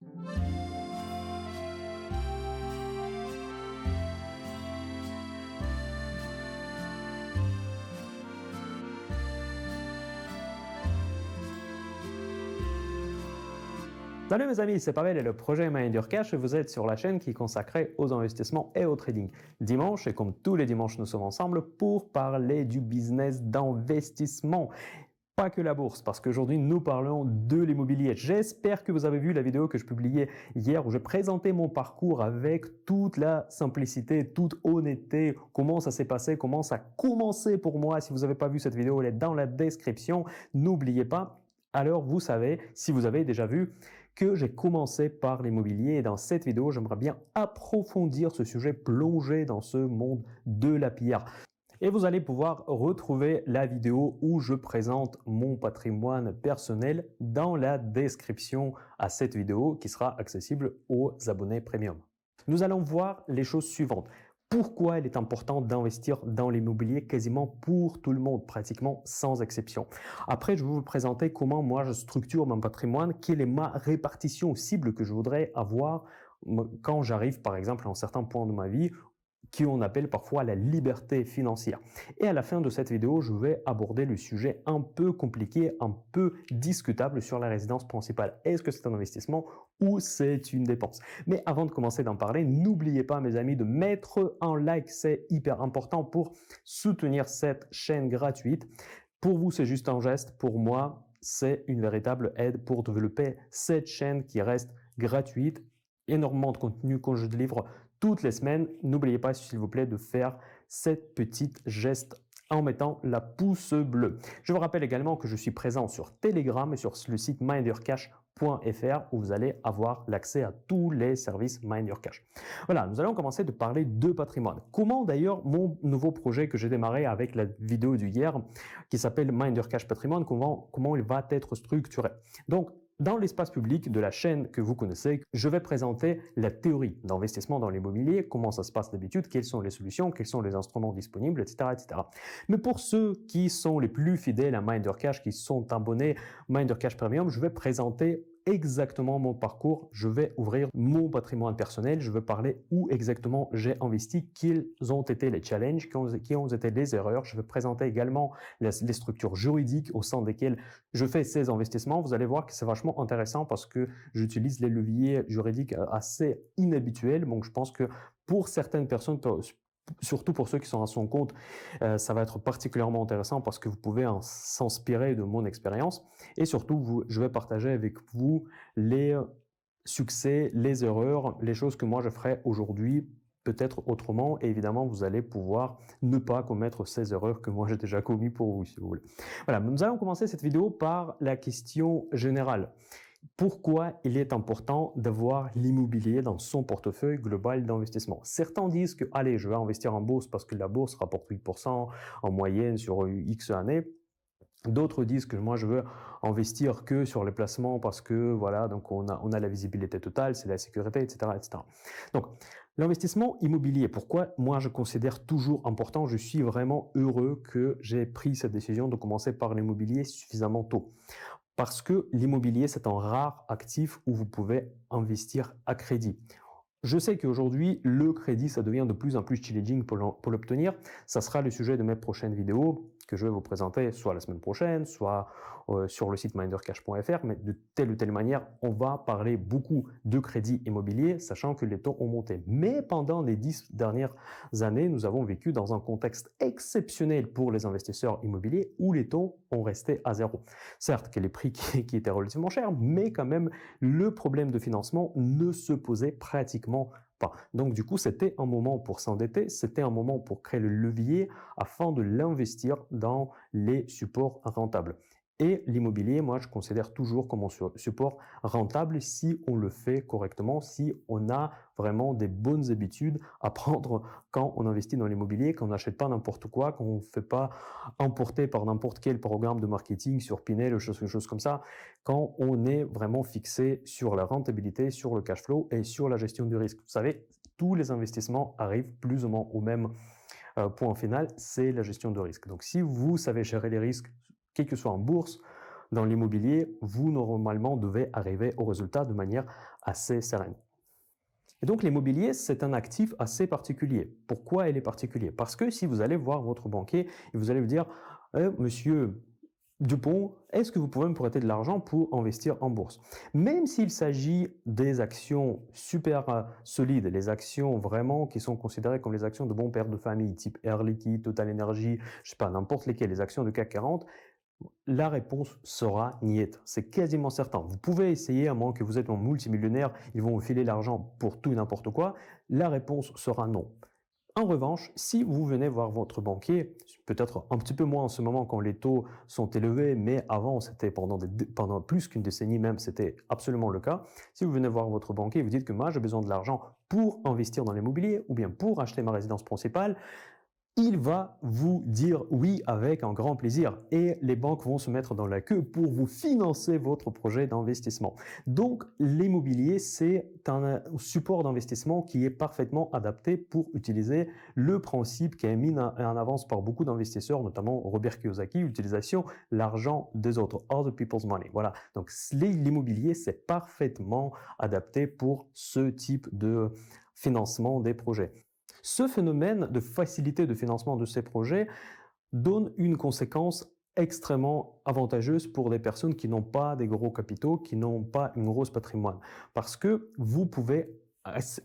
Salut mes amis, c'est Pavel et le projet Mind Your Cash et vous êtes sur la chaîne qui est consacrée aux investissements et au trading. Dimanche, et comme tous les dimanches, nous sommes ensemble pour parler du business d'investissement. Pas que la bourse, parce qu'aujourd'hui nous parlons de l'immobilier. J'espère que vous avez vu la vidéo que je publiais hier où je présentais mon parcours avec toute la simplicité, toute honnêteté, comment ça s'est passé, comment ça a commencé pour moi. Si vous n'avez pas vu cette vidéo, elle est dans la description. N'oubliez pas. Alors vous savez, si vous avez déjà vu, que j'ai commencé par l'immobilier et dans cette vidéo, j'aimerais bien approfondir ce sujet, plonger dans ce monde de la pierre. Et vous allez pouvoir retrouver la vidéo où je présente mon patrimoine personnel dans la description à cette vidéo qui sera accessible aux abonnés premium. Nous allons voir les choses suivantes. Pourquoi il est important d'investir dans l'immobilier quasiment pour tout le monde, pratiquement sans exception. Après, je vais vous présenter comment moi je structure mon patrimoine, quelle est ma répartition cible que je voudrais avoir quand j'arrive par exemple à un certain point de ma vie qu'on appelle parfois la liberté financière. Et à la fin de cette vidéo, je vais aborder le sujet un peu compliqué, un peu discutable sur la résidence principale. Est-ce que c'est un investissement ou c'est une dépense? Mais avant de commencer d'en parler, n'oubliez pas mes amis de mettre un like, c'est hyper important pour soutenir cette chaîne gratuite. Pour vous, c'est juste un geste. Pour moi, c'est une véritable aide pour développer cette chaîne qui reste gratuite. Énormément de contenu que je délivre toutes les semaines. N'oubliez pas, s'il vous plaît, de faire cette petite geste en mettant la pouce bleue. Je vous rappelle également que je suis présent sur Telegram et sur le site mindyourcash.fr où vous allez avoir l'accès à tous les services Mind Your Cash. Voilà, nous allons commencer de parler de patrimoine. Comment d'ailleurs mon nouveau projet que j'ai démarré avec la vidéo d'hier qui s'appelle Mind Your Cash Patrimoine, comment il va être structuré. Donc, dans l'espace public de la chaîne que vous connaissez, je vais présenter la théorie d'investissement dans l'immobilier, comment ça se passe d'habitude, quelles sont les solutions, quels sont les instruments disponibles, etc., etc. Mais pour ceux qui sont les plus fidèles à Mind Your Cash, qui sont abonnés Mind Your Cash Premium, je vais présenter exactement mon parcours, je vais ouvrir mon patrimoine personnel, je vais parler où exactement j'ai investi, quels ont été les challenges, qui ont été les erreurs. Je vais présenter également les structures juridiques au sein desquelles je fais ces investissements. Vous allez voir que c'est vachement intéressant parce que j'utilise les leviers juridiques assez inhabituels. Donc je pense que pour certaines personnes, surtout pour ceux qui sont à son compte, ça va être particulièrement intéressant parce que vous pouvez s'inspirer de mon expérience et surtout, je vais partager avec vous les succès, les erreurs, les choses que moi je ferai aujourd'hui peut-être autrement et évidemment vous allez pouvoir ne pas commettre ces erreurs que moi j'ai déjà commises pour vous si vous voulez. Voilà, nous allons commencer cette vidéo par la question générale. Pourquoi il est important d'avoir l'immobilier dans son portefeuille global d'investissement? Certains disent que allez, je vais investir en bourse parce que la bourse rapporte 8% en moyenne sur X années. D'autres disent que moi je veux investir que sur les placements parce que voilà, donc on a la visibilité totale, c'est la sécurité, etc., etc. Donc l'investissement immobilier, pourquoi moi je considère toujours important, je suis vraiment heureux que j'ai pris cette décision de commencer par l'immobilier suffisamment tôt. Parce que l'immobilier, c'est un rare actif où vous pouvez investir à crédit. Je sais qu'aujourd'hui, le crédit, ça devient de plus en plus challenging pour l'obtenir. Ça sera le sujet de mes prochaines vidéos que je vais vous présenter soit la semaine prochaine, soit sur le site mindyourcash.fr. Mais de telle ou telle manière, on va parler beaucoup de crédit immobilier, sachant que les taux ont monté. Mais pendant les 10 dernières années, nous avons vécu dans un contexte exceptionnel pour les investisseurs immobiliers où les taux ont resté à zéro. Certes, que les prix qui étaient relativement chers, mais quand même, le problème de financement ne se posait pratiquement pas. Donc du coup, c'était un moment pour s'endetter, c'était un moment pour créer le levier afin de l'investir dans les supports rentables. Et l'immobilier, moi, je considère toujours comme un support rentable si on le fait correctement, si on a vraiment des bonnes habitudes à prendre quand on investit dans l'immobilier, qu'on n'achète pas n'importe quoi, qu'on ne fait pas emporter par n'importe quel programme de marketing sur Pinel ou choses comme ça, quand on est vraiment fixé sur la rentabilité, sur le cash flow et sur la gestion du risque. Vous savez, tous les investissements arrivent plus ou moins au même point final, c'est la gestion de risque. Donc si vous savez gérer les risques, quel que soit en bourse, dans l'immobilier, vous normalement devez arriver au résultat de manière assez sereine. Et donc l'immobilier, c'est un actif assez particulier. Pourquoi il est particulier? Parce que si vous allez voir votre banquier et vous allez lui dire Monsieur Dupont, est-ce que vous pouvez me prêter de l'argent pour investir en bourse? Même s'il s'agit des actions super solides, les actions vraiment qui sont considérées comme les actions de bons pères de famille, type Air Liquide, Total Energy, je sais pas, n'importe lesquelles, les actions de CAC 40, la réponse sera niet. C'est quasiment certain. Vous pouvez essayer, à moins que vous êtes un multimillionnaire, ils vont vous filer l'argent pour tout et n'importe quoi. La réponse sera non. En revanche, si vous venez voir votre banquier, peut-être un petit peu moins en ce moment quand les taux sont élevés, mais avant, c'était pendant plus qu'une décennie même, c'était absolument le cas. Si vous venez voir votre banquier et vous dites que moi, j'ai besoin de l'argent pour investir dans l'immobilier ou bien pour acheter ma résidence principale, il va vous dire oui avec un grand plaisir et les banques vont se mettre dans la queue pour vous financer votre projet d'investissement. Donc l'immobilier, c'est un support d'investissement qui est parfaitement adapté pour utiliser le principe qui est mis en avance par beaucoup d'investisseurs, notamment Robert Kiyosaki, l'utilisation l'argent des autres, other people's money. Voilà, donc l'immobilier, c'est parfaitement adapté pour ce type de financement des projets. Ce phénomène de facilité de financement de ces projets donne une conséquence extrêmement avantageuse pour des personnes qui n'ont pas des gros capitaux, qui n'ont pas une grosse patrimoine. Parce que vous pouvez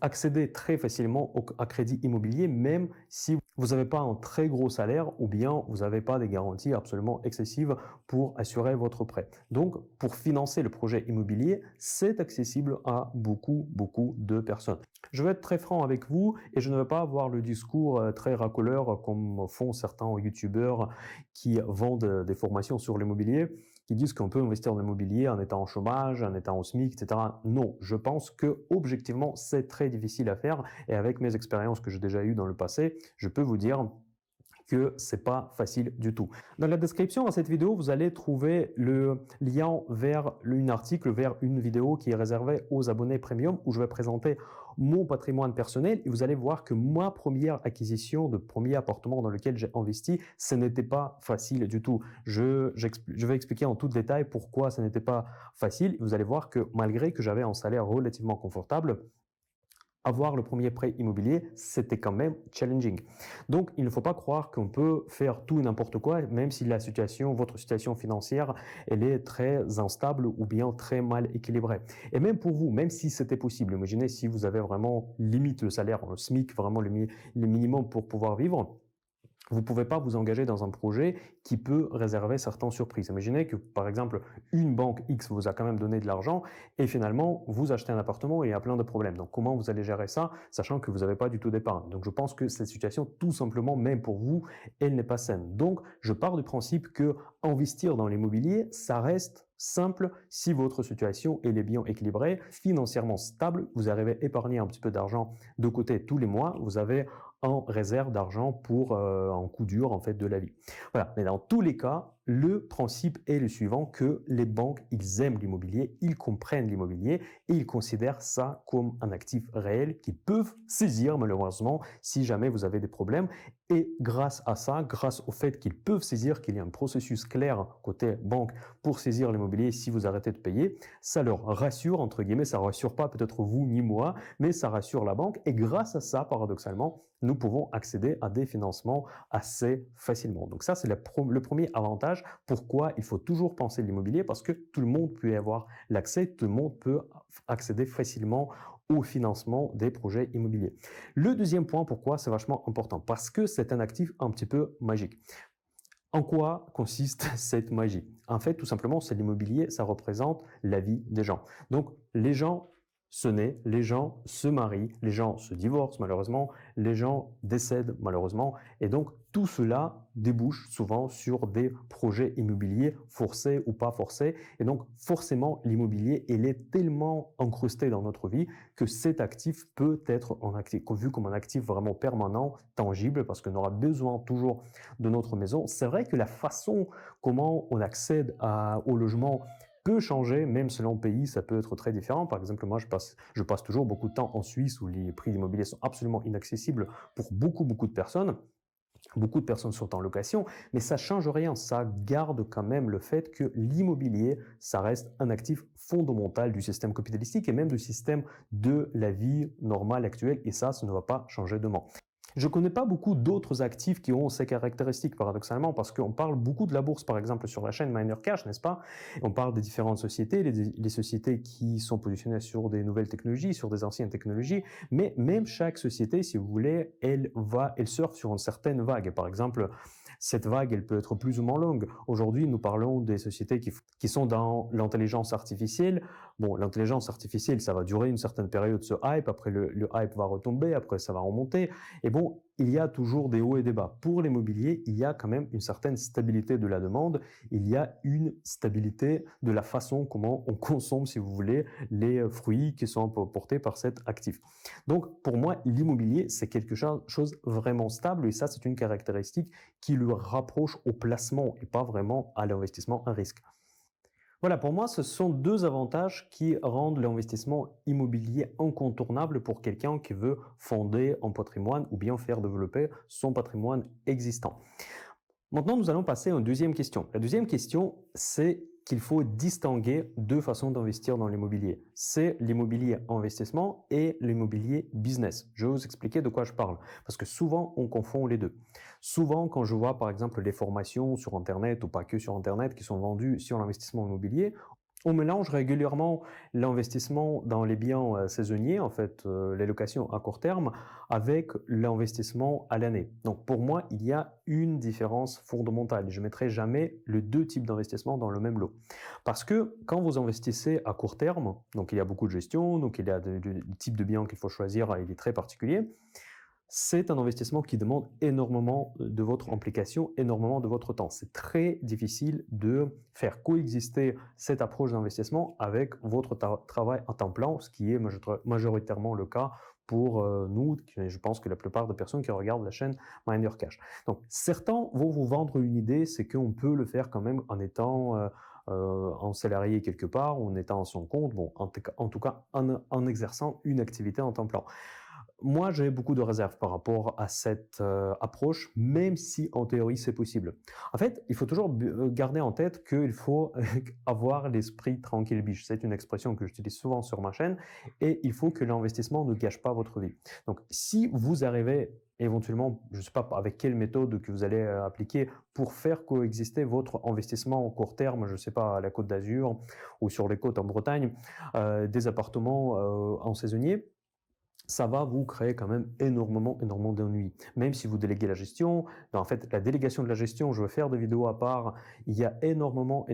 accéder très facilement à crédit immobilier, même si vous n'avez pas un très gros salaire ou bien vous n'avez pas des garanties absolument excessives pour assurer votre prêt. Donc, pour financer le projet immobilier, c'est accessible à beaucoup de personnes. Je vais être très franc avec vous et je ne vais pas avoir le discours très racoleur comme font certains youtubeurs qui vendent des formations sur l'immobilier, qui disent qu'on peut investir dans l'immobilier en étant en chômage, en étant au SMIC, etc. Non, je pense que objectivement, c'est très difficile à faire et avec mes expériences que j'ai déjà eues dans le passé, je peux vous dire que c'est pas facile du tout. Dans la description de cette vidéo, vous allez trouver le lien vers un article, vers une vidéo qui est réservée aux abonnés premium où je vais présenter mon patrimoine personnel et vous allez voir que ma première acquisition de premier appartement dans lequel j'ai investi, ce n'était pas facile du tout. Je vais expliquer en tout détail pourquoi ce n'était pas facile. Vous allez voir que malgré que j'avais un salaire relativement confortable, avoir le premier prêt immobilier, c'était quand même challenging. Donc, il ne faut pas croire qu'on peut faire tout et n'importe quoi, même si votre situation financière, elle est très instable ou bien très mal équilibrée. Et même pour vous, même si c'était possible, imaginez si vous avez vraiment limite le salaire, le SMIC, vraiment le minimum pour pouvoir vivre, vous ne pouvez pas vous engager dans un projet qui peut réserver certaines surprises. Imaginez que, par exemple, une banque X vous a quand même donné de l'argent et finalement, vous achetez un appartement et il y a plein de problèmes. Donc, comment vous allez gérer ça, sachant que vous n'avez pas du tout d'épargne? Donc, je pense que cette situation, tout simplement, même pour vous, elle n'est pas saine. Donc, je pars du principe que investir dans l'immobilier, ça reste simple si votre situation est bien équilibrée, financièrement stable, vous arrivez à épargner un petit peu d'argent de côté tous les mois, vous avez en réserve d'argent pour un coup dur en fait de la vie. Voilà, mais dans tous les cas, le principe est le suivant, que les banques, ils aiment l'immobilier, ils comprennent l'immobilier et ils considèrent ça comme un actif réel qu'ils peuvent saisir malheureusement si jamais vous avez des problèmes. Et grâce à ça, grâce au fait qu'ils peuvent saisir, qu'il y a un processus clair côté banque pour saisir l'immobilier si vous arrêtez de payer, ça leur rassure, entre guillemets, ça ne rassure pas peut-être vous ni moi, mais ça rassure la banque et grâce à ça, paradoxalement, nous pouvons accéder à des financements assez facilement. Donc ça, c'est le premier avantage. Pourquoi il faut toujours penser l'immobilier? Parce que tout le monde peut y avoir l'accès, tout le monde peut accéder facilement au financement des projets immobiliers. Le deuxième point, pourquoi c'est vachement important? Parce que c'est un actif un petit peu magique. En quoi consiste cette magie? En fait, tout simplement, c'est l'immobilier, ça représente la vie des gens. Donc, les gens se naissent, les gens se marient, les gens se divorcent malheureusement, les gens décèdent malheureusement et donc tout cela débouche souvent sur des projets immobiliers forcés ou pas forcés et donc forcément l'immobilier il est tellement incrusté dans notre vie que cet actif peut être vu comme un actif vraiment permanent, tangible parce qu'on aura besoin toujours de notre maison. C'est vrai que la façon comment on accède au logement peut changer, même selon le pays, ça peut être très différent. Par exemple, moi, je passe toujours beaucoup de temps en Suisse où les prix d'immobilier sont absolument inaccessibles pour beaucoup de personnes. Beaucoup de personnes sont en location, mais ça change rien. Ça garde quand même le fait que l'immobilier, ça reste un actif fondamental du système capitalistique et même du système de la vie normale actuelle. Et ça ne va pas changer demain. Je ne connais pas beaucoup d'autres actifs qui ont ces caractéristiques, paradoxalement, parce qu'on parle beaucoup de la bourse, par exemple, sur la chaîne Miner Cash, n'est-ce pas? On parle des différentes sociétés, les sociétés qui sont positionnées sur des nouvelles technologies, sur des anciennes technologies, mais même chaque société, si vous voulez, elle surfe sur une certaine vague. Par exemple, cette vague, elle peut être plus ou moins longue. Aujourd'hui, nous parlons des sociétés qui sont dans l'intelligence artificielle. Bon, l'intelligence artificielle, ça va durer une certaine période, ce hype. Après, le hype va retomber. Après, ça va remonter. Et bon, il y a toujours des hauts et des bas. Pour l'immobilier, il y a quand même une certaine stabilité de la demande. Il y a une stabilité de la façon comment on consomme, si vous voulez, les fruits qui sont portés par cet actif. Donc, pour moi, l'immobilier, c'est quelque chose vraiment stable et ça, c'est une caractéristique qui le rapproche au placement et pas vraiment à l'investissement à risque. Voilà, pour moi, ce sont deux avantages qui rendent l'investissement immobilier incontournable pour quelqu'un qui veut fonder un patrimoine ou bien faire développer son patrimoine existant. Maintenant, nous allons passer à une deuxième question. La deuxième question, c'est qu'il faut distinguer deux façons d'investir dans l'immobilier. C'est l'immobilier investissement et l'immobilier business. Je vais vous expliquer de quoi je parle, parce que souvent, on confond les deux. Souvent, quand je vois par exemple les formations sur Internet ou pas que sur Internet qui sont vendues sur l'investissement immobilier, on mélange régulièrement l'investissement dans les biens saisonniers, en fait, les locations à court terme, avec l'investissement à l'année. Donc pour moi, il y a une différence fondamentale. Je ne mettrai jamais les deux types d'investissement dans le même lot. Parce que quand vous investissez à court terme, donc il y a beaucoup de gestion, donc il y a du type de biens qu'il faut choisir, il est très particulier. C'est un investissement qui demande énormément de votre implication, énormément de votre temps. C'est très difficile de faire coexister cette approche d'investissement avec votre travail à temps plein, ce qui est majoritairement le cas pour nous, je pense que la plupart des personnes qui regardent la chaîne Miner Cash. Donc certains vont vous vendre une idée, c'est qu'on peut le faire quand même en étant en salarié quelque part, ou en étant à son compte, bon, en tout cas en exerçant une activité en temps plein. Moi, j'ai beaucoup de réserves par rapport à cette approche, même si en théorie c'est possible. En fait, il faut toujours garder en tête qu'il faut avoir l'esprit tranquille biche. C'est une expression que j'utilise souvent sur ma chaîne et il faut que l'investissement ne gâche pas votre vie. Donc, si vous arrivez éventuellement, je ne sais pas avec quelle méthode que vous allez appliquer pour faire coexister votre investissement au court terme, je ne sais pas, à la Côte d'Azur ou sur les côtes en Bretagne, des appartements en saisonnier, ça va vous créer quand même énormément d'ennuis. Même si vous déléguez la gestion, en fait, la délégation de la gestion, je vais faire des vidéos à part, il y a énormément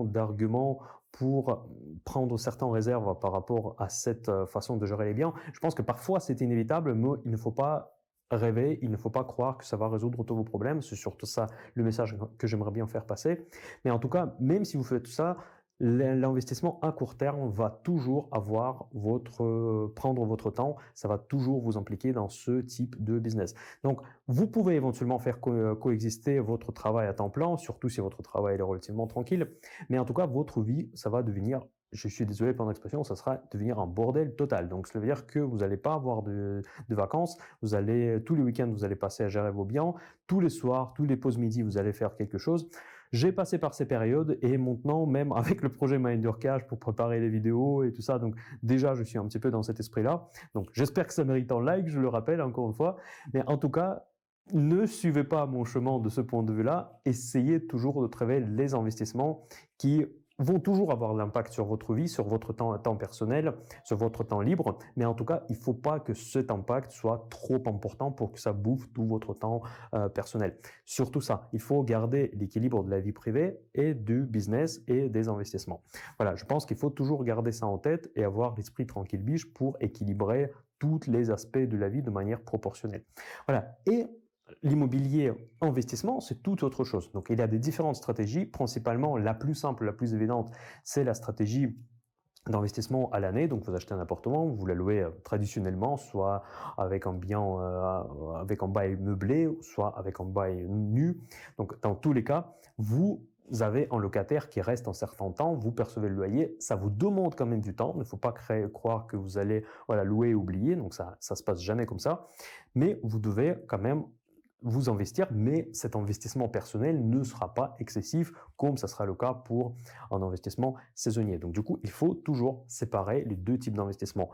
d'arguments pour prendre certaines réserves par rapport à cette façon de gérer les biens. Je pense que parfois c'est inévitable, mais il ne faut pas rêver, il ne faut pas croire que ça va résoudre tous vos problèmes. C'est surtout ça le message que j'aimerais bien faire passer. Mais en tout cas, même si vous faites tout ça, l'investissement à court terme va toujours prendre votre temps, ça va toujours vous impliquer dans ce type de business. Donc, vous pouvez éventuellement faire coexister votre travail à temps plein, surtout si votre travail est relativement tranquille, mais en tout cas, votre vie, ça va devenir, je suis désolé pour l'expression, ça sera devenir un bordel total. Donc, ça veut dire que vous n'allez pas avoir de vacances, tous les week-ends, vous allez passer à gérer vos biens, tous les soirs, tous les pauses midi, vous allez faire quelque chose. J'ai passé par ces périodes et maintenant, même avec le projet Miner Cash pour préparer les vidéos et tout ça, donc déjà, je suis un petit peu dans cet esprit-là. Donc, j'espère que ça mérite un like, je le rappelle encore une fois. Mais en tout cas, ne suivez pas mon chemin de ce point de vue-là. Essayez toujours de trouver les investissements qui vont toujours avoir l'impact sur votre vie, sur votre temps personnel, sur votre temps libre. Mais en tout cas, il ne faut pas que cet impact soit trop important pour que ça bouffe tout votre temps personnel. Surtout ça, il faut garder l'équilibre de la vie privée et du business et des investissements. Voilà, je pense qu'il faut toujours garder ça en tête et avoir l'esprit tranquille biche pour équilibrer tous les aspects de la vie de manière proportionnelle. Voilà, et l'immobilier investissement, c'est tout autre chose. Donc, il y a des différentes stratégies. Principalement, la plus simple, la plus évidente, c'est la stratégie d'investissement à l'année. Donc, vous achetez un appartement, vous la louez traditionnellement, soit avec un bail meublé, soit avec un bail nu. Donc, dans tous les cas, vous avez un locataire qui reste un certain temps, vous percevez le loyer, ça vous demande quand même du temps. Il ne faut pas croire que vous allez louer et oublier. Donc, ça se passe jamais comme ça. Mais vous devez quand même vous investir, mais cet investissement personnel ne sera pas excessif comme ça sera le cas pour un investissement saisonnier. Donc du coup, il faut toujours séparer les deux types d'investissement.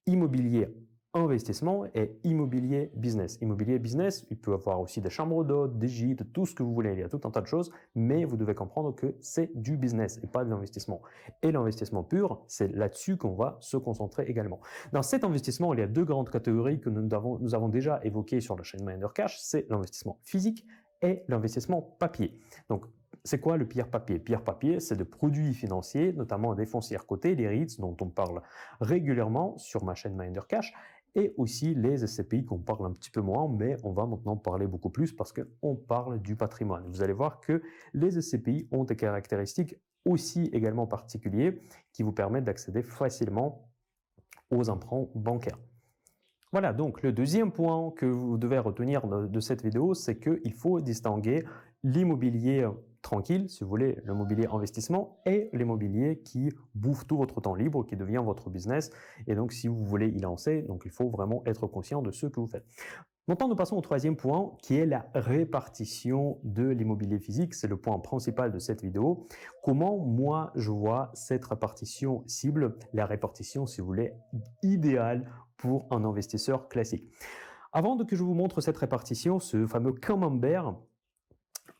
Immobilier investissement et immobilier business. Immobilier business, il peut avoir aussi des chambres d'hôtes, des gîtes, tout ce que vous voulez, il y a tout un tas de choses, mais vous devez comprendre que c'est du business et pas de l'investissement. Et l'investissement pur, c'est là-dessus qu'on va se concentrer également. Dans cet investissement, il y a deux grandes catégories que nous avons déjà évoquées sur la chaîne Minder Cash, c'est l'investissement physique et l'investissement papier. Donc, c'est quoi le pierre papier? Pierre papier, c'est des produits financiers, notamment des foncières cotées, les REITs dont on parle régulièrement sur ma chaîne Minder Cash, et aussi les SCPI qu'on parle un petit peu moins, mais on va maintenant parler beaucoup plus parce qu'on parle du patrimoine. Vous allez voir que les SCPI ont des caractéristiques aussi également particulières qui vous permettent d'accéder facilement aux emprunts bancaires. Voilà, donc le deuxième point que vous devez retenir de cette vidéo, c'est qu'il faut distinguer l'immobilier tranquille, si vous voulez, l'immobilier investissement et l'immobilier qui bouffe tout votre temps libre, qui devient votre business. Et donc, si vous voulez y lancer, donc il faut vraiment être conscient de ce que vous faites. Maintenant, nous passons au troisième point qui est la répartition de l'immobilier physique. C'est le point principal de cette vidéo. Comment moi je vois cette répartition cible, la répartition, si vous voulez, idéale pour un investisseur classique. Avant que je vous montre cette répartition, ce fameux camembert,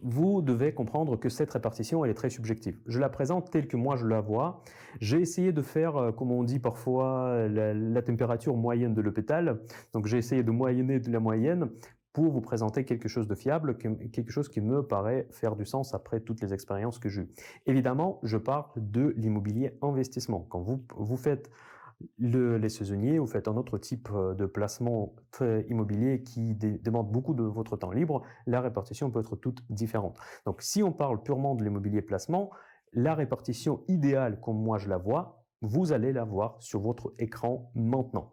vous devez comprendre que cette répartition, elle est très subjective. Je la présente telle que moi je la vois. J'ai essayé de faire, comme on dit parfois, la température moyenne de l'hôpital. Donc j'ai essayé de moyenner de la moyenne pour vous présenter quelque chose de fiable, quelque chose qui me paraît faire du sens après toutes les expériences que j'ai eues. Évidemment, je parle de l'immobilier investissement. Quand vous faites les saisonniers, vous faites un autre type de placement immobilier qui demande beaucoup de votre temps libre, la répartition peut être toute différente. Donc si on parle purement de l'immobilier placement, la répartition idéale comme moi je la vois, vous allez la voir sur votre écran maintenant.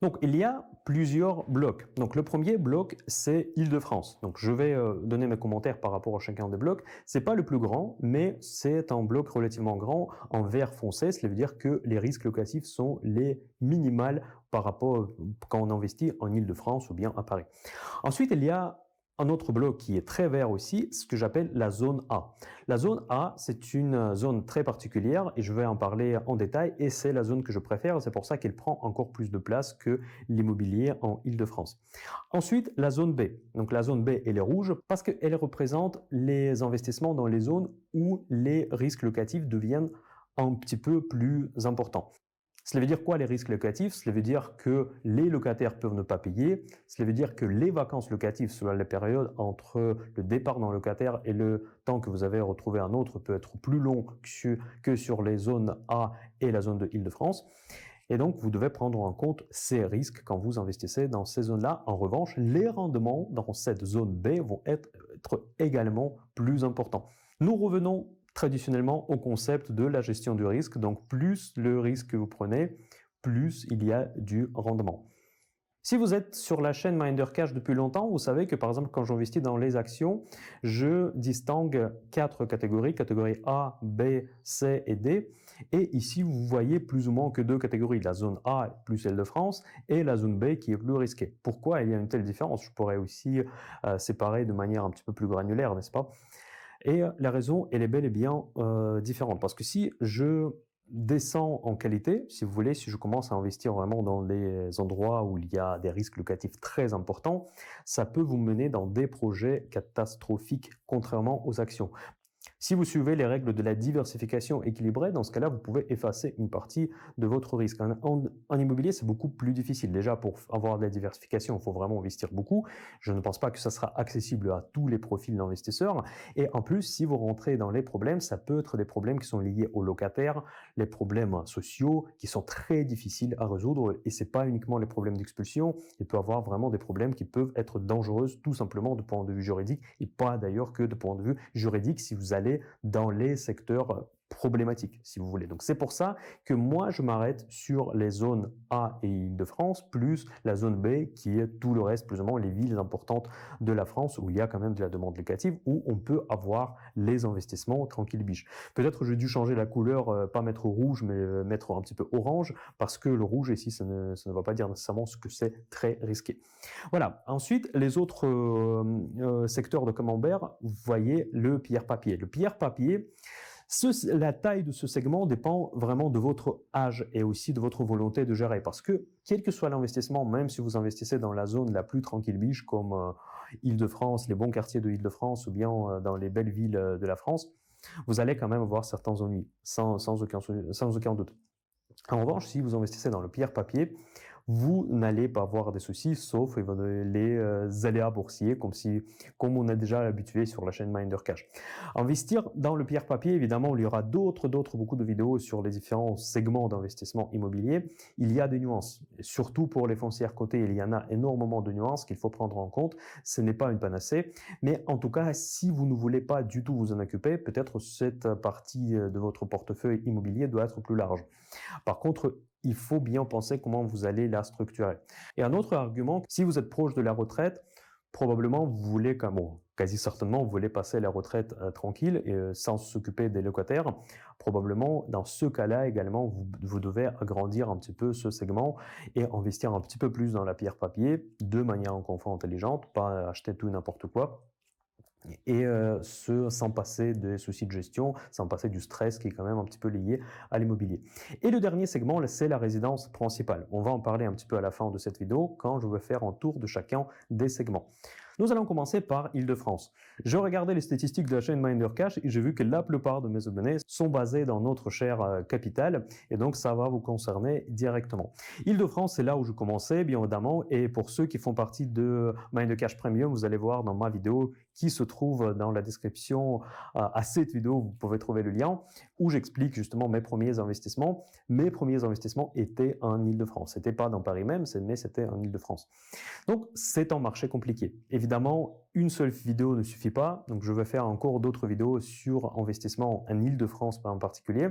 Donc, il y a plusieurs blocs. Donc, le premier bloc, c'est Île-de-France. Donc, je vais donner mes commentaires par rapport à chacun des blocs. C'est pas le plus grand, mais c'est un bloc relativement grand en vert foncé. Cela veut dire que les risques locatifs sont les minimales par rapport quand on investit en Île-de-France ou bien à Paris. Ensuite, il y a un autre bloc qui est très vert aussi, ce que j'appelle la zone A. La zone A, c'est une zone très particulière et je vais en parler en détail et c'est la zone que je préfère. C'est pour ça qu'elle prend encore plus de place que l'immobilier en Île-de-France. Ensuite, la zone B. Donc la zone B, elle est rouge parce qu'elle représente les investissements dans les zones où les risques locatifs deviennent un petit peu plus importants. Cela veut dire quoi les risques locatifs? Cela veut dire que les locataires peuvent ne pas payer. Cela veut dire que les vacances locatives, selon la période entre le départ d'un locataire et le temps que vous avez retrouvé un autre, peut être plus long que sur les zones A et la zone de Île-de-France. Et donc, vous devez prendre en compte ces risques quand vous investissez dans ces zones-là. En revanche, les rendements dans cette zone B vont être également plus importants. Nous revenons traditionnellement au concept de la gestion du risque. Donc, plus le risque que vous prenez, plus il y a du rendement. Si vous êtes sur la chaîne Minder Cash depuis longtemps, vous savez que par exemple, quand j'investis dans les actions, je distingue 4 catégories, catégorie A, B, C et D. Et ici, vous voyez plus ou moins que 2 catégories, la zone A plus Île-de-France et la zone B qui est plus risquée. Pourquoi il y a une telle différence? Je pourrais aussi séparer de manière un petit peu plus granulaire, n'est-ce pas? Et la raison, elle est bel et bien différente. Parce que si je descends en qualité, si vous voulez, si je commence à investir vraiment dans des endroits où il y a des risques locatifs très importants, ça peut vous mener dans des projets catastrophiques, contrairement aux actions. Si vous suivez les règles de la diversification équilibrée, dans ce cas-là, vous pouvez effacer une partie de votre risque. En immobilier, c'est beaucoup plus difficile. Déjà, pour avoir de la diversification, il faut vraiment investir beaucoup. Je ne pense pas que ça sera accessible à tous les profils d'investisseurs. Et en plus, si vous rentrez dans les problèmes, ça peut être des problèmes qui sont liés aux locataires, les problèmes sociaux qui sont très difficiles à résoudre. Et ce n'est pas uniquement les problèmes d'expulsion. Il peut y avoir vraiment des problèmes qui peuvent être dangereux, tout simplement de point de vue juridique, et pas d'ailleurs que de point de vue juridique si vous allez dans les secteurs problématique, si vous voulez. Donc c'est pour ça que moi je m'arrête sur les zones A et Île-de-France, plus la zone B qui est tout le reste, plus ou moins les villes importantes de la France où il y a quand même de la demande locative, où on peut avoir les investissements tranquille biche. Peut-être j'ai dû changer la couleur, pas mettre rouge, mais mettre un petit peu orange, parce que le rouge ici, ça ne va pas dire nécessairement ce que c'est très risqué. Voilà. Ensuite, les autres secteurs de camembert, vous voyez le pierre-papier. Le pierre-papier, la taille de ce segment dépend vraiment de votre âge et aussi de votre volonté de gérer. Parce que, quel que soit l'investissement, même si vous investissez dans la zone la plus tranquille biche, comme Île-de-France, les bons quartiers de Île-de-France ou bien dans les belles villes de la France, vous allez quand même avoir certains ennuis, sans aucun doute. En revanche, si vous investissez dans le pierre-papier, vous n'allez pas avoir des soucis, sauf les aléas boursiers, comme on est déjà habitué sur la chaîne Minder Cash. Investir dans le pierre-papier, évidemment, il y aura beaucoup de vidéos sur les différents segments d'investissement immobilier. Il y a des nuances, surtout pour les foncières cotées, il y en a énormément de nuances qu'il faut prendre en compte. Ce n'est pas une panacée, mais en tout cas, si vous ne voulez pas du tout vous en occuper, peut-être cette partie de votre portefeuille immobilier doit être plus large. Par contre, il faut bien penser comment vous allez la structurer. Et un autre argument, si vous êtes proche de la retraite, probablement vous voulez, quasi certainement, vous voulez passer la retraite tranquille et sans s'occuper des locataires. Probablement, dans ce cas-là également, vous devez agrandir un petit peu ce segment et investir un petit peu plus dans la pierre-papier de manière encore une fois intelligente, pas acheter tout n'importe quoi. Et sans passer des soucis de gestion, sans passer du stress qui est quand même un petit peu lié à l'immobilier. Et le dernier segment, c'est la résidence principale. On va en parler un petit peu à la fin de cette vidéo quand je vais faire un tour de chacun des segments. Nous allons commencer par Île-de-France. Je regardais les statistiques de la chaîne Minder Cash et j'ai vu que la plupart de mes abonnés sont basés dans notre chère capitale et donc ça va vous concerner directement. Île-de-France, c'est là où je commençais, bien évidemment, et pour ceux qui font partie de Minder Cash Premium, vous allez voir dans ma vidéo qui se trouve dans la description à cette vidéo, vous pouvez trouver le lien où j'explique justement mes premiers investissements. Mes premiers investissements étaient en Île-de-France. C'était pas dans Paris même, mais c'était en Île-de-France. Donc, c'est un marché compliqué. Évidemment, une seule vidéo ne suffit pas. Donc, je vais faire encore d'autres vidéos sur investissement en Île-de-France en particulier.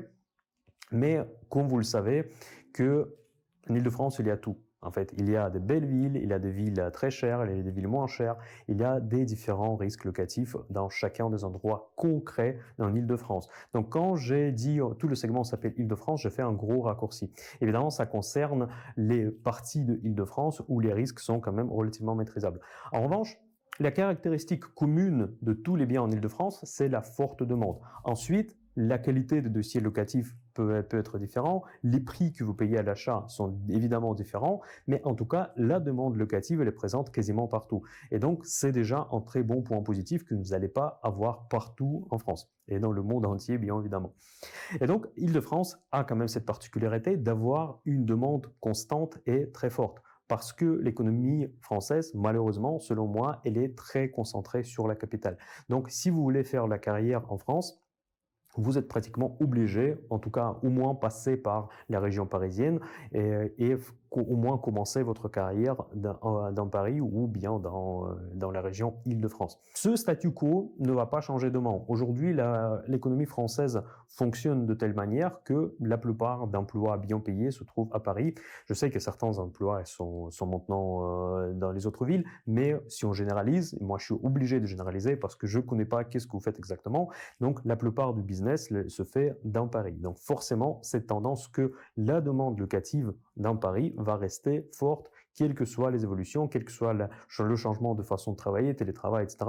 Mais, comme vous le savez, en Île-de-France, il y a tout. En fait, il y a des belles villes, il y a des villes très chères, il y a des villes moins chères, il y a des différents risques locatifs dans chacun des endroits concrets en Île-de-France. Donc, quand j'ai dit tout le segment s'appelle Île-de-France, j'ai fait un gros raccourci. Évidemment, ça concerne les parties de Île-de-France où les risques sont quand même relativement maîtrisables. En revanche, la caractéristique commune de tous les biens en Île-de-France, c'est la forte demande. Ensuite, la qualité des dossiers locatifs peut être différente, les prix que vous payez à l'achat sont évidemment différents, mais en tout cas, la demande locative, elle est présente quasiment partout. Et donc, c'est déjà un très bon point positif que vous n'allez pas avoir partout en France et dans le monde entier, bien évidemment. Et donc, Île-de-France a quand même cette particularité d'avoir une demande constante et très forte. Parce que l'économie française, malheureusement, selon moi, elle est très concentrée sur la capitale. Donc, si vous voulez faire la carrière en France, vous êtes pratiquement obligé, en tout cas au moins passer par la région parisienne et au moins commencer votre carrière dans Paris ou bien dans la région Île-de-France. Ce statu quo ne va pas changer demain. Aujourd'hui, l'économie française fonctionne de telle manière que la plupart d'emplois bien payés se trouvent à Paris. Je sais que certains emplois sont maintenant dans les autres villes, mais si on généralise, moi je suis obligé de généraliser parce que je ne connais pas qu'est-ce que vous faites exactement, donc la plupart du business se fait dans Paris. Donc forcément, cette tendance que la demande locative dans Paris va rester forte, quelles que soient les évolutions, quel que soit le changement de façon de travailler, télétravail, etc.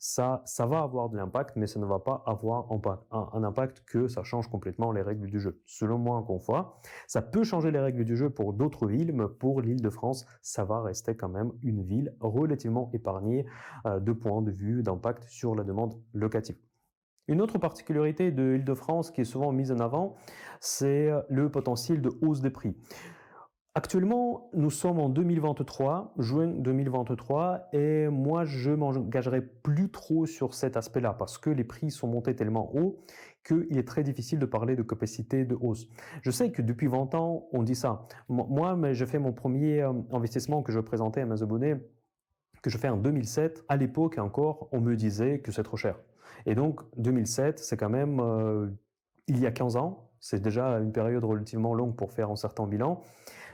Ça va avoir de l'impact, mais ça ne va pas avoir un impact que ça change complètement les règles du jeu. Selon moi, encore une fois, ça peut changer les règles du jeu pour d'autres villes, mais pour l'Île-de-France, ça va rester quand même une ville relativement épargnée de point de vue d'impact sur la demande locative. Une autre particularité de l'Île-de-France qui est souvent mise en avant, c'est le potentiel de hausse des prix. Actuellement, nous sommes en 2023, juin 2023, et moi je m'engagerai plus trop sur cet aspect-là parce que les prix sont montés tellement haut qu'il est très difficile de parler de capacité de hausse. Je sais que depuis 20 ans, on dit ça. Moi, j'ai fait mon premier investissement que je présentais à mes abonnés, que je fais en 2007. À l'époque encore, on me disait que c'est trop cher. Et donc, 2007, c'est quand même il y a 15 ans. C'est déjà une période relativement longue pour faire un certain bilan.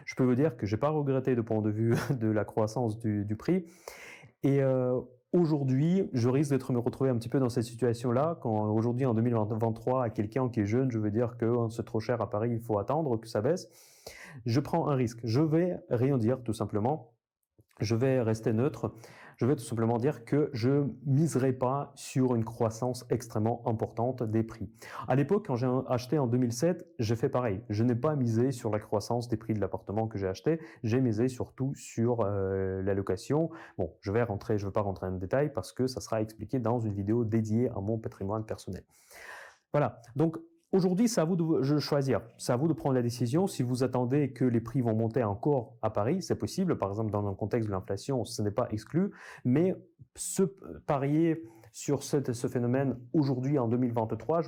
Je peux vous dire que je n'ai pas regretté de point de vue de la croissance du prix. Et aujourd'hui, je risque d'être me retrouver un petit peu dans cette situation-là, quand aujourd'hui en 2023, à quelqu'un qui est jeune, je veux dire que c'est trop cher à Paris, il faut attendre que ça baisse. Je prends un risque. Je vais rien dire, tout simplement. Je vais rester neutre. Je vais tout simplement dire que je ne miserai pas sur une croissance extrêmement importante des prix. À l'époque, quand j'ai acheté en 2007, j'ai fait pareil. Je n'ai pas misé sur la croissance des prix de l'appartement que j'ai acheté. J'ai misé surtout sur la location. Bon, je ne veux pas rentrer en détail parce que ça sera expliqué dans une vidéo dédiée à mon patrimoine personnel. Voilà. Donc, aujourd'hui, c'est à vous de choisir. C'est à vous de prendre la décision. Si vous attendez que les prix vont monter encore à Paris, c'est possible. Par exemple, dans le contexte de l'inflation, ce n'est pas exclu. Mais parier sur ce phénomène aujourd'hui en 2023,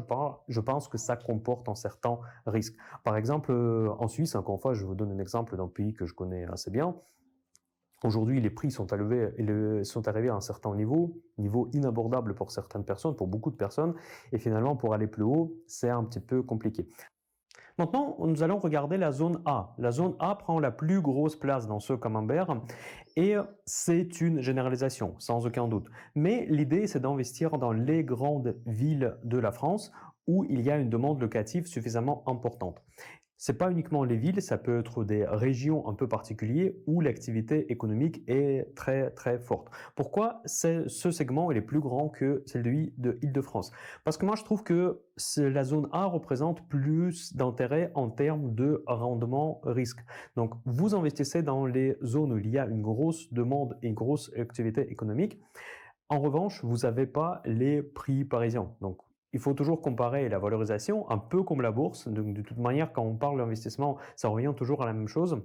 je pense que ça comporte un certain risque. Par exemple, en Suisse, encore une fois, je vous donne un exemple d'un pays que je connais assez bien. Aujourd'hui, les prix sont arrivés à un certain niveau inabordable pour certaines personnes, pour beaucoup de personnes, et finalement, pour aller plus haut, c'est un petit peu compliqué. Maintenant, nous allons regarder la zone A. La zone A prend la plus grosse place dans ce camembert et c'est une généralisation, sans aucun doute. Mais l'idée, c'est d'investir dans les grandes villes de la France où il y a une demande locative suffisamment importante. Ce n'est pas uniquement les villes, ça peut être des régions un peu particulières où l'activité économique est très très forte. Pourquoi ce segment est plus grand que celui de Île-de-France? Parce que moi je trouve que la zone A représente plus d'intérêt en termes de rendement-risque. Donc vous investissez dans les zones où il y a une grosse demande et une grosse activité économique. En revanche, vous n'avez pas les prix parisiens. Donc il faut toujours comparer la valorisation, un peu comme la bourse. Donc, de toute manière, quand on parle d'investissement, ça revient toujours à la même chose.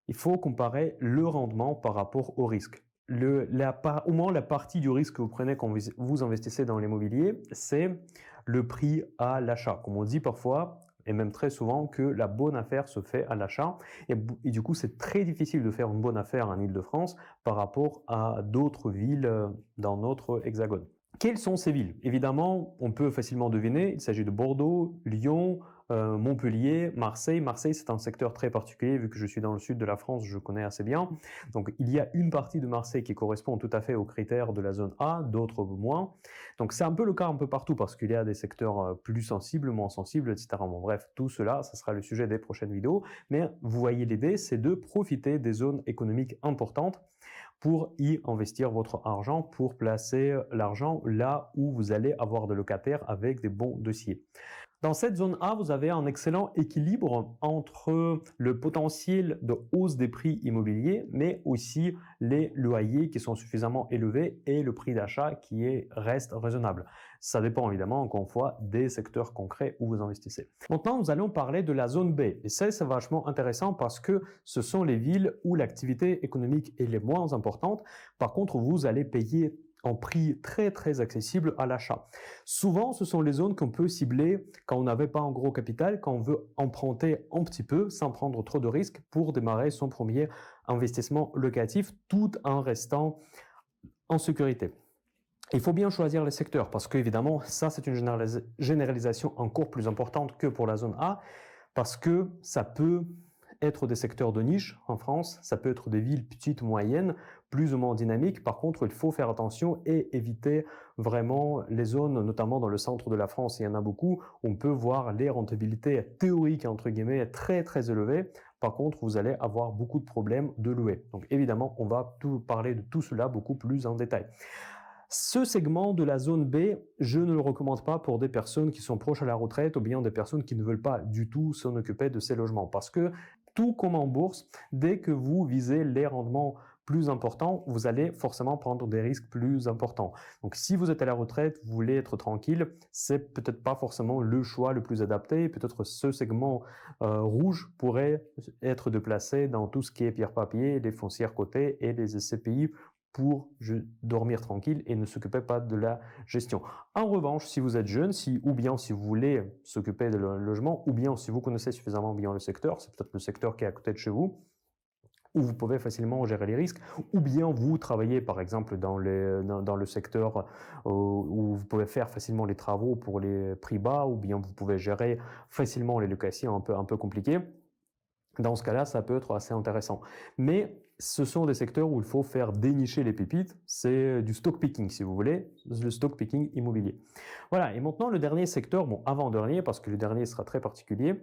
Il faut comparer le rendement par rapport au risque. Au moins, la partie du risque que vous prenez quand vous investissez dans l'immobilier, c'est le prix à l'achat. Comme on dit parfois, et même très souvent, que la bonne affaire se fait à l'achat. Et du coup, c'est très difficile de faire une bonne affaire en Île-de-France par rapport à d'autres villes dans notre hexagone. Quelles sont ces villes? Évidemment, on peut facilement deviner, il s'agit de Bordeaux, Lyon, Montpellier, Marseille. Marseille, c'est un secteur très particulier, vu que je suis dans le sud de la France, je connais assez bien. Donc, il y a une partie de Marseille qui correspond tout à fait aux critères de la zone A, d'autres moins. Donc, c'est un peu le cas un peu partout, parce qu'il y a des secteurs plus sensibles, moins sensibles, etc. Bon, bref, tout cela, ça sera le sujet des prochaines vidéos. Mais vous voyez, l'idée, c'est de profiter des zones économiques importantes pour y investir votre argent, pour placer l'argent là où vous allez avoir des locataires avec des bons dossiers. Dans cette zone A, vous avez un excellent équilibre entre le potentiel de hausse des prix immobiliers, mais aussi les loyers qui sont suffisamment élevés et le prix d'achat qui reste raisonnable. Ça dépend évidemment, encore une fois, des secteurs concrets où vous investissez. Maintenant, nous allons parler de la zone B. Et ça, c'est vachement intéressant parce que ce sont les villes où l'activité économique est les moins importante. Par contre, vous allez payer en prix très très accessible à l'achat. Souvent, ce sont les zones qu'on peut cibler quand on n'avait pas un gros capital, quand on veut emprunter un petit peu sans prendre trop de risques pour démarrer son premier investissement locatif tout en restant en sécurité. Il faut bien choisir les secteurs parce qu'évidemment, ça c'est une généralisation encore plus importante que pour la zone A parce que ça peut être des secteurs de niche en France, ça peut être des villes petites, moyennes, plus ou moins dynamiques. Par contre, il faut faire attention et éviter vraiment les zones, notamment dans le centre de la France, il y en a beaucoup, on peut voir les rentabilités théoriques, entre guillemets, très très élevées. Par contre, vous allez avoir beaucoup de problèmes de louer. Donc évidemment, on va parler de tout cela beaucoup plus en détail. Ce segment de la zone B, je ne le recommande pas pour des personnes qui sont proches à la retraite ou bien des personnes qui ne veulent pas du tout s'en occuper de ces logements. Parce que tout comme en bourse, dès que vous visez les rendements plus importants, vous allez forcément prendre des risques plus importants. Donc si vous êtes à la retraite, vous voulez être tranquille, c'est peut-être pas forcément le choix le plus adapté. Peut-être ce segment rouge pourrait être déplacé dans tout ce qui est pierre-papier, les foncières cotées et les SCPI pour dormir tranquille et ne s'occuper pas de la gestion. En revanche, si vous êtes jeune, ou bien si vous voulez s'occuper de le logement, ou bien si vous connaissez suffisamment bien le secteur, c'est peut-être le secteur qui est à côté de chez vous, où vous pouvez facilement gérer les risques, ou bien vous travaillez par exemple dans le secteur où vous pouvez faire facilement les travaux pour les prix bas, ou bien vous pouvez gérer facilement les locations un peu compliquées. Dans ce cas-là, ça peut être assez intéressant. Mais ce sont des secteurs où il faut faire dénicher les pépites. C'est du stock picking, si vous voulez, le stock picking immobilier. Voilà, et maintenant le dernier secteur, bon avant-dernier, parce que le dernier sera très particulier,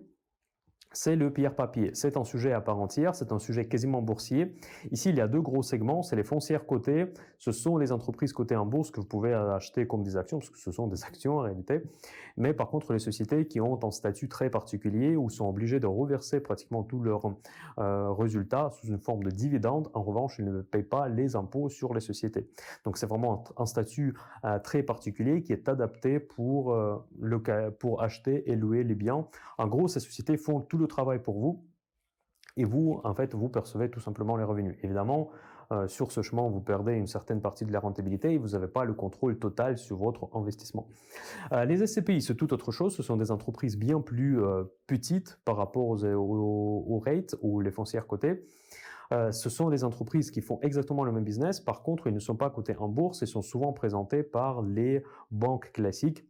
c'est le pierre-papier. C'est un sujet à part entière, c'est un sujet quasiment boursier. Ici, il y a deux gros segments, c'est les foncières cotées, ce sont les entreprises cotées en bourse que vous pouvez acheter comme des actions, parce que ce sont des actions en réalité. Mais par contre, les sociétés qui ont un statut très particulier ou sont obligées de reverser pratiquement tous leurs résultats sous une forme de dividende, en revanche, ils ne payent pas les impôts sur les sociétés. Donc c'est vraiment un statut très particulier qui est adapté pour acheter et louer les biens. En gros, ces sociétés font tout le travail pour vous et vous, en fait, vous percevez tout simplement les revenus. Évidemment, sur ce chemin, vous perdez une certaine partie de la rentabilité et vous n'avez pas le contrôle total sur votre investissement. Les SCPI, c'est tout autre chose. Ce sont des entreprises bien plus petites par rapport aux rates ou les foncières cotées. Ce sont des entreprises qui font exactement le même business. Par contre, ils ne sont pas cotés en bourse et sont souvent présentés par les banques classiques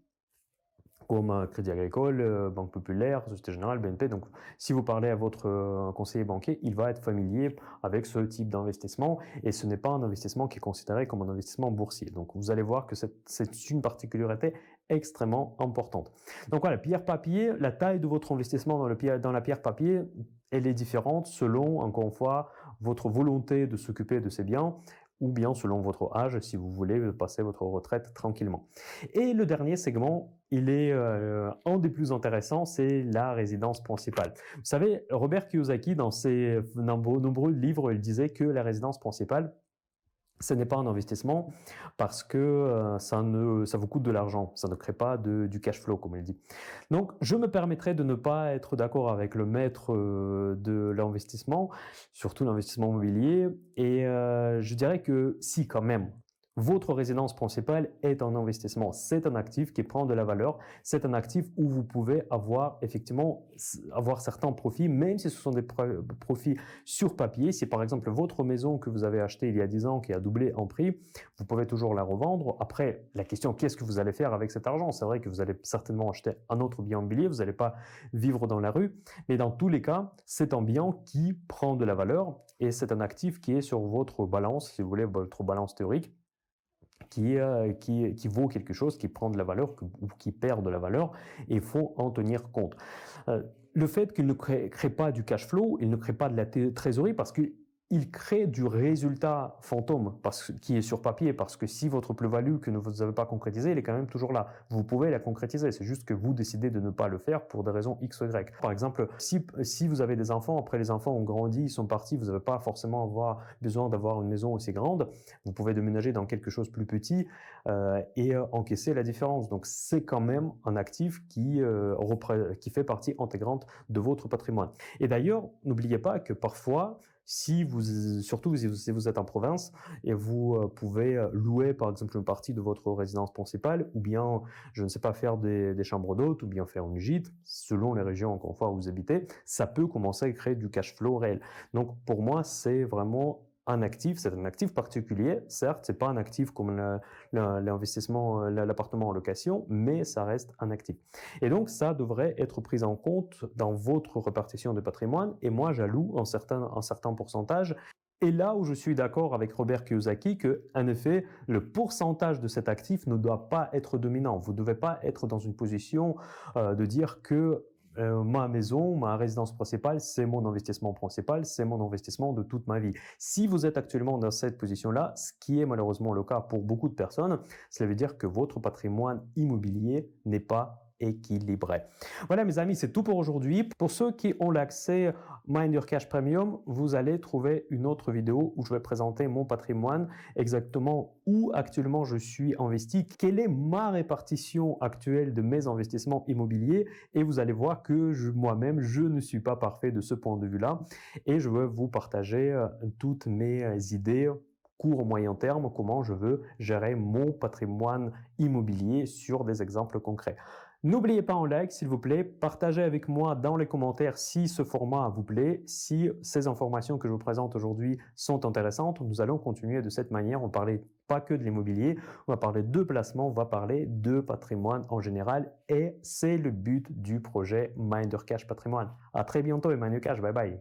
comme Crédit Agricole, Banque Populaire, Société Générale, BNP. Donc, si vous parlez à votre conseiller banquier, il va être familier avec ce type d'investissement et ce n'est pas un investissement qui est considéré comme un investissement boursier. Donc, vous allez voir que c'est une particularité extrêmement importante. Donc voilà, pierre-papier, la taille de votre investissement dans la pierre-papier, elle est différente selon, encore une fois, votre volonté de s'occuper de ces biens ou bien selon votre âge si vous voulez passer votre retraite tranquillement. Et le dernier segment, il est un des plus intéressants, c'est la résidence principale. Vous savez, Robert Kiyosaki, dans ses nombreux livres, il disait que la résidence principale, ce n'est pas un investissement parce que ça vous coûte de l'argent, ça ne crée pas du cash flow, comme il dit. Donc, je me permettrai de ne pas être d'accord avec le maître de l'investissement, surtout l'investissement immobilier, et je dirais que si, quand même, votre résidence principale est un investissement, c'est un actif qui prend de la valeur, c'est un actif où vous pouvez avoir effectivement certains profits, même si ce sont des profits sur papier. Si par exemple votre maison que vous avez achetée il y a 10 ans qui a doublé en prix, vous pouvez toujours la revendre. Après, la question, qu'est-ce que vous allez faire avec cet argent? C'est vrai que vous allez certainement acheter un autre bien immobilier, vous n'allez pas vivre dans la rue, mais dans tous les cas, c'est un bien qui prend de la valeur et c'est un actif qui est sur votre balance, si vous voulez, votre balance théorique, qui vaut quelque chose, qui prend de la valeur ou qui perd de la valeur, et il faut en tenir compte. Le fait qu'il ne crée pas du cash flow, il ne crée pas de la trésorerie parce qu'il crée du résultat fantôme qui est sur papier, parce que si votre plus-value que vous n'avez pas concrétisée, elle est quand même toujours là. Vous pouvez la concrétiser, c'est juste que vous décidez de ne pas le faire pour des raisons X ou Y. Par exemple, si vous avez des enfants, après les enfants ont grandi, ils sont partis, vous n'avez pas forcément besoin d'avoir une maison aussi grande, vous pouvez déménager dans quelque chose de plus petit et encaisser la différence. Donc c'est quand même un actif qui fait partie intégrante de votre patrimoine. Et d'ailleurs, n'oubliez pas que parfois, surtout si vous êtes en province et vous pouvez louer par exemple une partie de votre résidence principale ou bien, je ne sais pas, faire des chambres d'hôtes ou bien faire une gîte, selon les régions encore une fois où vous habitez, ça peut commencer à créer du cash flow réel. Donc pour moi, c'est vraiment un actif, c'est un actif particulier, certes, c'est pas un actif comme l'investissement, l'appartement en location, mais ça reste un actif. Et donc, ça devrait être pris en compte dans votre répartition de patrimoine. Et moi, j'alloue un certain pourcentage. Et là où je suis d'accord avec Robert Kiyosaki, que, en effet, le pourcentage de cet actif ne doit pas être dominant. Vous ne devez pas être dans une position de dire que ma maison, ma résidence principale, c'est mon investissement principal, c'est mon investissement de toute ma vie. Si vous êtes actuellement dans cette position-là, ce qui est malheureusement le cas pour beaucoup de personnes, cela veut dire que votre patrimoine immobilier n'est pas équilibré. Voilà mes amis, c'est tout pour aujourd'hui. Pour ceux qui ont l'accès Mind Your Cash Premium, vous allez trouver une autre vidéo où je vais présenter mon patrimoine, exactement où actuellement je suis investi, quelle est ma répartition actuelle de mes investissements immobiliers, et vous allez voir que moi-même, je ne suis pas parfait de ce point de vue-là, et je veux vous partager toutes mes idées court, moyen terme, comment je veux gérer mon patrimoine immobilier sur des exemples concrets. N'oubliez pas en like, s'il vous plaît, partagez avec moi dans les commentaires si ce format vous plaît, si ces informations que je vous présente aujourd'hui sont intéressantes. Nous allons continuer de cette manière. On ne parlait pas que de l'immobilier, on va parler de placement, on va parler de patrimoine en général et c'est le but du projet Minder Cash Patrimoine. À très bientôt Emmanuel Cash, bye bye.